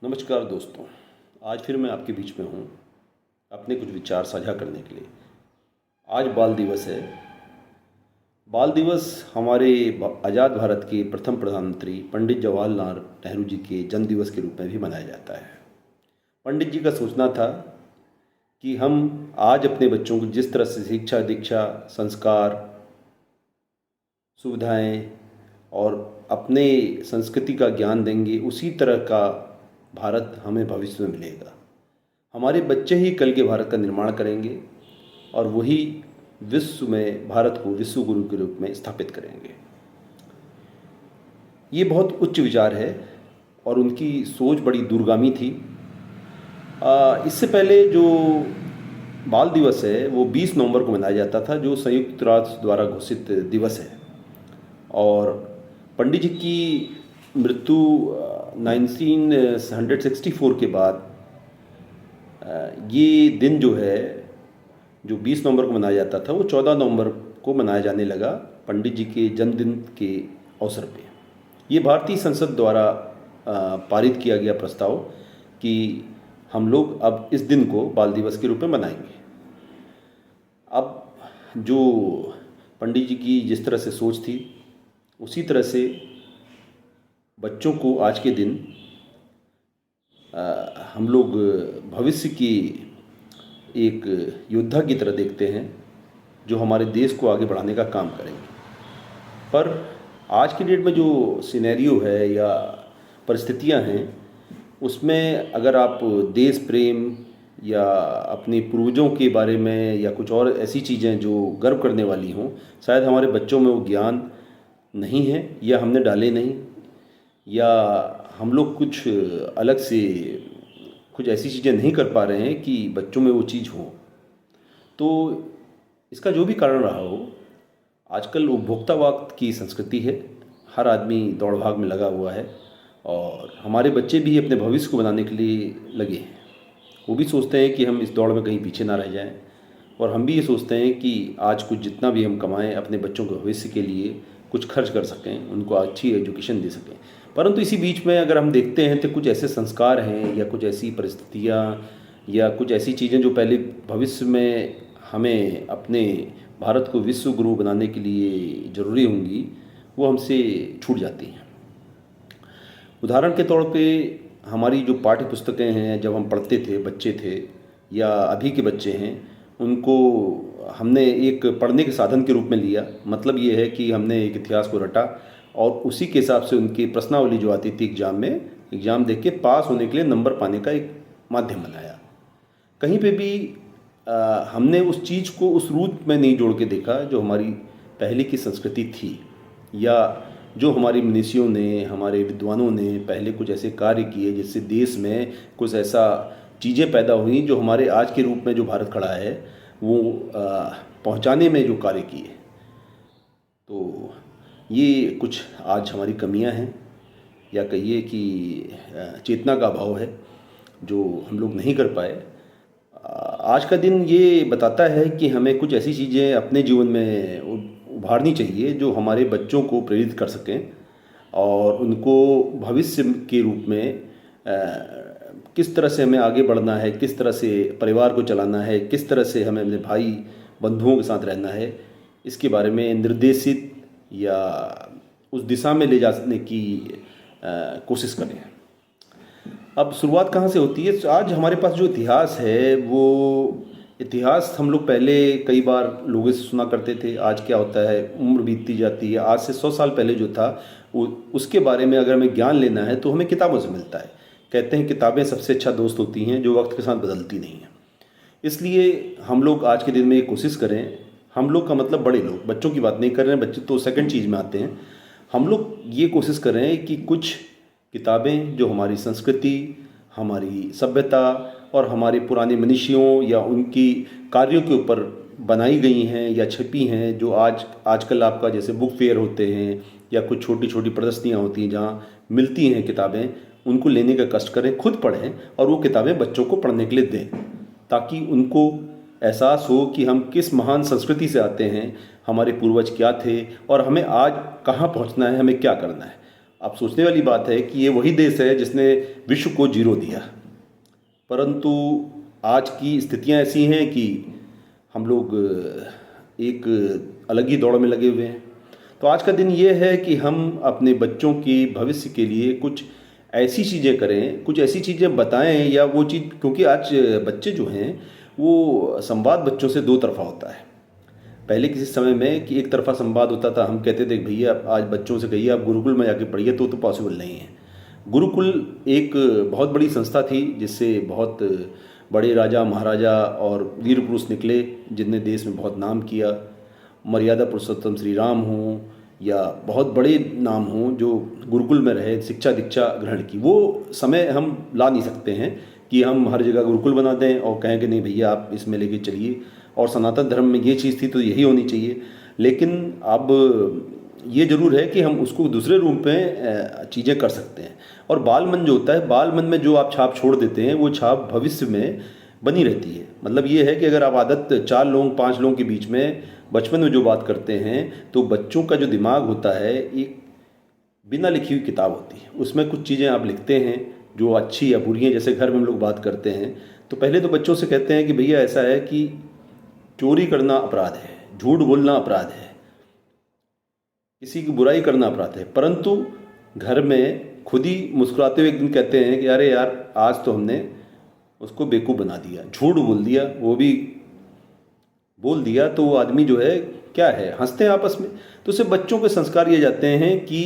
नमस्कार दोस्तों। आज फिर मैं आपके बीच में हूँ अपने कुछ विचार साझा करने के लिए। आज बाल दिवस है। बाल दिवस हमारे आज़ाद भारत के प्रथम प्रधानमंत्री पंडित जवाहरलाल नेहरू जी के जन्म दिवस के रूप में भी मनाया जाता है। पंडित जी का सोचना था कि हम आज अपने बच्चों को जिस तरह से शिक्षा दीक्षा संस्कार सुविधाएं और अपने संस्कृति का ज्ञान देंगे, उसी तरह का भारत हमें भविष्य में मिलेगा। हमारे बच्चे ही कल के भारत का निर्माण करेंगे और वही विश्व में भारत को विश्व गुरु के रूप में स्थापित करेंगे। ये बहुत उच्च विचार है और उनकी सोच बड़ी दूरगामी थी। इससे पहले जो बाल दिवस है वो 20 नवंबर को मनाया जाता था, जो संयुक्त राष्ट्र द्वारा घोषित दिवस है। और पंडित जी की मृत्यु 1964 के बाद ये दिन जो है, जो 20 नवंबर को मनाया जाता था, वो 14 नवंबर को मनाया जाने लगा पंडित जी के जन्मदिन के अवसर पे। ये भारतीय संसद द्वारा पारित किया गया प्रस्ताव कि हम लोग अब इस दिन को बाल दिवस के रूप में मनाएंगे। अब जो पंडित जी की जिस तरह से सोच थी, उसी तरह से बच्चों को आज के दिन हम लोग भविष्य की एक योद्धा की तरह देखते हैं, जो हमारे देश को आगे बढ़ाने का काम करेंगे। पर आज की डेट में जो सिनेरियो है या परिस्थितियां हैं, उसमें अगर आप देश प्रेम या अपने पूर्वजों के बारे में या कुछ और ऐसी चीज़ें जो गर्व करने वाली हों, शायद हमारे बच्चों में वो ज्ञान नहीं है, या हमने डाले नहीं, या हम लोग कुछ अलग से कुछ ऐसी चीज़ें नहीं कर पा रहे हैं कि बच्चों में वो चीज़ हो। तो इसका जो भी कारण रहा हो, आजकल उपभोक्तावाद की संस्कृति है। हर आदमी दौड़ भाग में लगा हुआ है और हमारे बच्चे भी अपने भविष्य को बनाने के लिए लगे हैं। वो भी सोचते हैं कि हम इस दौड़ में कहीं पीछे ना रह जाएं, और हम भी ये सोचते हैं कि आज कुछ जितना भी हम कमाएं अपने बच्चों के भविष्य के लिए कुछ खर्च कर सकें, उनको अच्छी एजुकेशन दे सकें। परंतु इसी बीच में अगर हम देखते हैं तो कुछ ऐसे संस्कार हैं या कुछ ऐसी परिस्थितियाँ या कुछ ऐसी चीज़ें जो पहले भविष्य में हमें अपने भारत को विश्व गुरु बनाने के लिए ज़रूरी होंगी, वो हमसे छूट जाती हैं। उदाहरण के तौर पे हमारी जो पाठ्य पुस्तकें हैं, जब हम पढ़ते थे, बच्चे थे या अभी के बच्चे हैं, उनको हमने एक पढ़ने के साधन के रूप में लिया। मतलब ये है कि हमने एक इतिहास को रटा और उसी के हिसाब से उनकी प्रश्नावली जो आती थी एग्ज़ाम में, एग्ज़ाम देख के पास होने के लिए नंबर पाने का एक माध्यम बनाया। कहीं पे भी हमने उस चीज़ को उस रूप में नहीं जोड़ के देखा जो हमारी पहले की संस्कृति थी, या जो हमारी मनीषियों ने, हमारे विद्वानों ने पहले कुछ ऐसे कार्य किए जिससे देश में कुछ ऐसा चीज़ें पैदा हुई जो हमारे आज के रूप में जो भारत खड़ा है वो पहुंचाने में जो कार्य किए। तो ये कुछ आज हमारी कमियां हैं, या कहिए कि चेतना का अभाव है जो हम लोग नहीं कर पाए। आज का दिन ये बताता है कि हमें कुछ ऐसी चीज़ें अपने जीवन में उभारनी चाहिए जो हमारे बच्चों को प्रेरित कर सकें और उनको भविष्य के रूप में किस तरह से हमें आगे बढ़ना है, किस तरह से परिवार को चलाना है, किस तरह से हमें अपने भाई बंधुओं के साथ रहना है, इसके बारे में निर्देशित या उस दिशा में ले जाने की कोशिश करें। अब शुरुआत कहाँ से होती है? आज हमारे पास जो इतिहास है, वो इतिहास हम लोग पहले कई बार लोगों से सुना करते थे। आज क्या होता है, उम्र बीतती जाती है। आज से 100 साल पहले जो था उसके बारे में अगर हमें ज्ञान लेना है तो हमें किताबों से मिलता है। कहते हैं किताबें सबसे अच्छा दोस्त होती हैं जो वक्त के साथ बदलती नहीं हैं। इसलिए हम लोग आज के दिन में ये कोशिश करें, हम लोग का मतलब बड़े लोग, बच्चों की बात नहीं कर रहे हैं, बच्चे तो सेकंड चीज़ में आते हैं। हम लोग ये कोशिश कर रहे हैं कि कुछ किताबें जो हमारी संस्कृति, हमारी सभ्यता और हमारे पुराने मनीषियों या उनकी कार्यों के ऊपर बनाई गई हैं या छपी हैं, जो आजकल आपका जैसे बुक फेयर होते हैं या कुछ छोटी छोटी प्रदर्शनियाँ होती हैं जहाँ मिलती हैं किताबें, उनको लेने का कष्ट करें, खुद पढ़ें और वो किताबें बच्चों को पढ़ने के लिए दें, ताकि उनको एहसास हो कि हम किस महान संस्कृति से आते हैं, हमारे पूर्वज क्या थे और हमें आज कहाँ पहुँचना है, हमें क्या करना है। अब सोचने वाली बात है कि ये वही देश है जिसने विश्व को जीरो दिया, परंतु आज की स्थितियां ऐसी हैं कि हम लोग एक अलग ही दौड़ में लगे हुए हैं। तो आज का दिन ये है कि हम अपने बच्चों के भविष्य के लिए कुछ ऐसी चीज़ें करें, कुछ ऐसी चीज़ें बताएं, या वो चीज़, क्योंकि आज बच्चे जो हैं वो संवाद बच्चों से दो तरफा होता है। पहले किसी समय में कि एक तरफा संवाद होता था, हम कहते थे भैया आज बच्चों से कहिए आप गुरुकुल में जाके पढ़िए, तो पॉसिबल नहीं है। गुरुकुल एक बहुत बड़ी संस्था थी जिससे बहुत बड़े राजा महाराजा और वीर पुरुष निकले जिनने देश में बहुत नाम किया। मर्यादा पुरुषोत्तम श्री राम हों या बहुत बड़े नाम हों जो गुरुकुल में रहे, शिक्षा दीक्षा ग्रहण की। वो समय हम ला नहीं सकते हैं कि हम हर जगह गुरुकुल बना दें और कहें कि नहीं भैया आप इसमें लेके चलिए, और सनातन धर्म में ये चीज़ थी तो यही होनी चाहिए। लेकिन अब ये ज़रूर है कि हम उसको दूसरे रूप में चीज़ें कर सकते हैं। और बाल मन जो होता है, बाल मन में जो आप छाप छोड़ देते हैं वो छाप भविष्य में बनी रहती है। मतलब ये है कि अगर आप आदत 4 लोग 5 लोगों के बीच में बचपन में जो बात करते हैं, तो बच्चों का जो दिमाग होता है एक बिना लिखी हुई किताब होती है। उसमें कुछ चीज़ें आप लिखते हैं जो अच्छी या बुरी हैं। जैसे घर में हम लोग बात करते हैं तो पहले तो बच्चों से कहते हैं कि भैया ऐसा है कि चोरी करना अपराध है, झूठ बोलना अपराध है, किसी की बुराई करना अपराध है। परंतु घर में खुद ही मुस्कुराते हुए एक दिन कहते हैं कि अरे यार आज तो हमने उसको बेवकूफ़ बना दिया, झूठ बोल दिया, वो भी बोल दिया, तो वो आदमी जो है क्या है, हंसते हैं आपस में। तो उससे बच्चों के संस्कार ये जाते हैं कि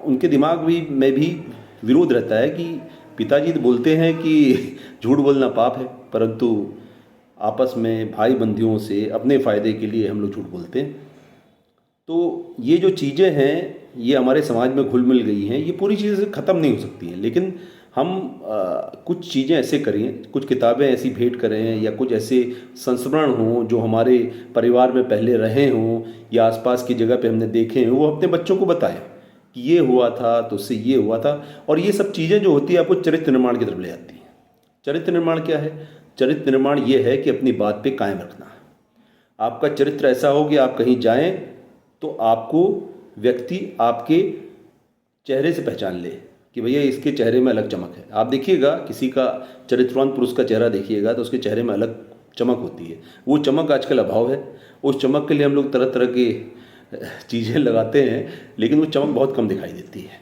उनके दिमाग में भी विरोध रहता है कि पिताजी तो बोलते हैं कि झूठ बोलना पाप है, परंतु आपस में भाई बंधियों से अपने फ़ायदे के लिए हम लोग झूठ बोलते हैं। तो ये जो चीज़ें हैं ये हमारे समाज में घुल मिल गई हैं। ये पूरी चीज़ें ख़त्म नहीं हो सकती हैं, लेकिन हम कुछ चीज़ें ऐसे करें, कुछ किताबें ऐसी भेंट करें, या कुछ ऐसे संस्मरण हों जो हमारे परिवार में पहले रहे हों या आसपास की जगह पे हमने देखे हों, वो अपने बच्चों को बताएं कि ये हुआ था तो उससे ये हुआ था। और ये सब चीज़ें जो होती है आपको चरित्र निर्माण की तरफ ले जाती हैं। चरित्र निर्माण क्या है? चरित्र निर्माण ये है कि अपनी बात पे कायम रखना। आपका चरित्र ऐसा हो कि आप कहीं जाएं तो आपको व्यक्ति आपके चेहरे से पहचान ले कि भैया इसके चेहरे में अलग चमक है। आप देखिएगा किसी का चरित्रवान पुरुष का चेहरा देखिएगा तो उसके चेहरे में अलग चमक होती है। वो चमक आजकल अभाव है। उस चमक के लिए हम लोग तरह तरह की चीज़ें लगाते हैं, लेकिन वो चमक बहुत कम दिखाई देती है।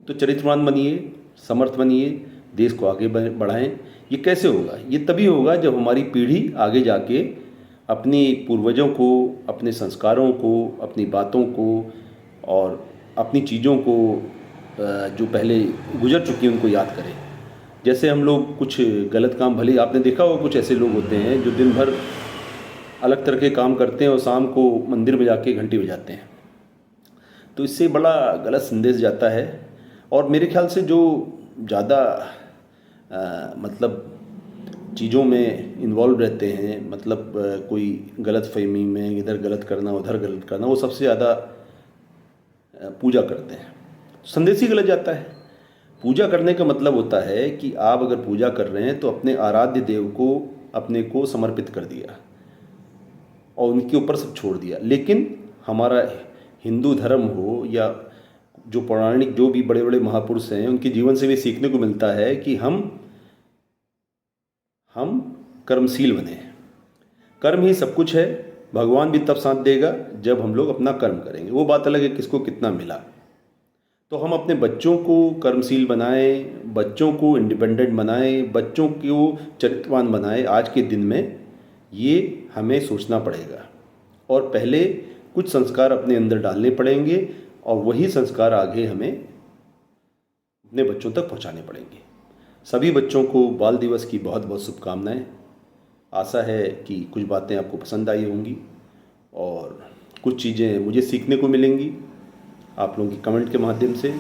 तो चरित्रवान बनिए, समर्थ बनिए, देश को आगे बढ़ाएं। ये कैसे होगा? ये तभी होगा जब हमारी पीढ़ी आगे जाके अपनी पूर्वजों को, अपने संस्कारों को, अपनी बातों को और अपनी चीज़ों को जो पहले गुजर चुकी हैं उनको याद करें। जैसे हम लोग कुछ गलत काम, भले आपने देखा होगा कुछ ऐसे लोग होते हैं जो दिन भर अलग तरह के काम करते हैं और शाम को मंदिर में जाके घंटी बजाते हैं, तो इससे बड़ा गलत संदेश जाता है। और मेरे ख्याल से जो ज़्यादा मतलब चीज़ों में इन्वॉल्व रहते हैं, मतलब कोई गलत फहमी में इधर गलत करना उधर गलत करना, वो सबसे ज़्यादा पूजा करते हैं, संदेश ही गलत जाता है। पूजा करने का मतलब होता है कि आप अगर पूजा कर रहे हैं तो अपने आराध्य देव को, अपने को समर्पित कर दिया और उनके ऊपर सब छोड़ दिया। लेकिन हमारा हिंदू धर्म हो या जो पौराणिक जो भी बड़े बड़े महापुरुष हैं, उनके जीवन से भी सीखने को मिलता है कि हम कर्मशील बने। कर्म ही सब कुछ है। भगवान भी तब साथ देगा जब हम लोग अपना कर्म करेंगे। वो बात अलग है किसको कितना मिला। तो हम अपने बच्चों को कर्मशील बनाएं, बच्चों को इंडिपेंडेंट बनाएं, बच्चों को चरित्रवान बनाएं। आज के दिन में ये हमें सोचना पड़ेगा और पहले कुछ संस्कार अपने अंदर डालने पड़ेंगे और वही संस्कार आगे हमें अपने बच्चों तक पहुंचाने पड़ेंगे। सभी बच्चों को बाल दिवस की बहुत बहुत शुभकामनाएं। आशा है कि कुछ बातें आपको पसंद आई होंगी और कुछ चीज़ें मुझे सीखने को मिलेंगी आप लोगों की कमेंट के माध्यम से,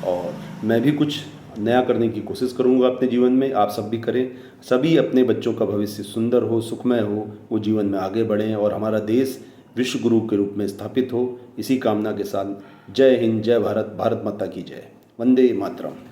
और मैं भी कुछ नया करने की कोशिश करूंगा अपने जीवन में। आप सब भी करें। सभी अपने बच्चों का भविष्य सुंदर हो, सुखमय हो, वो जीवन में आगे बढ़ें और हमारा देश विश्व गुरु के रूप में स्थापित हो। इसी कामना के साथ जय हिंद, जय भारत, भारत माता की जय। वंदे मातरम।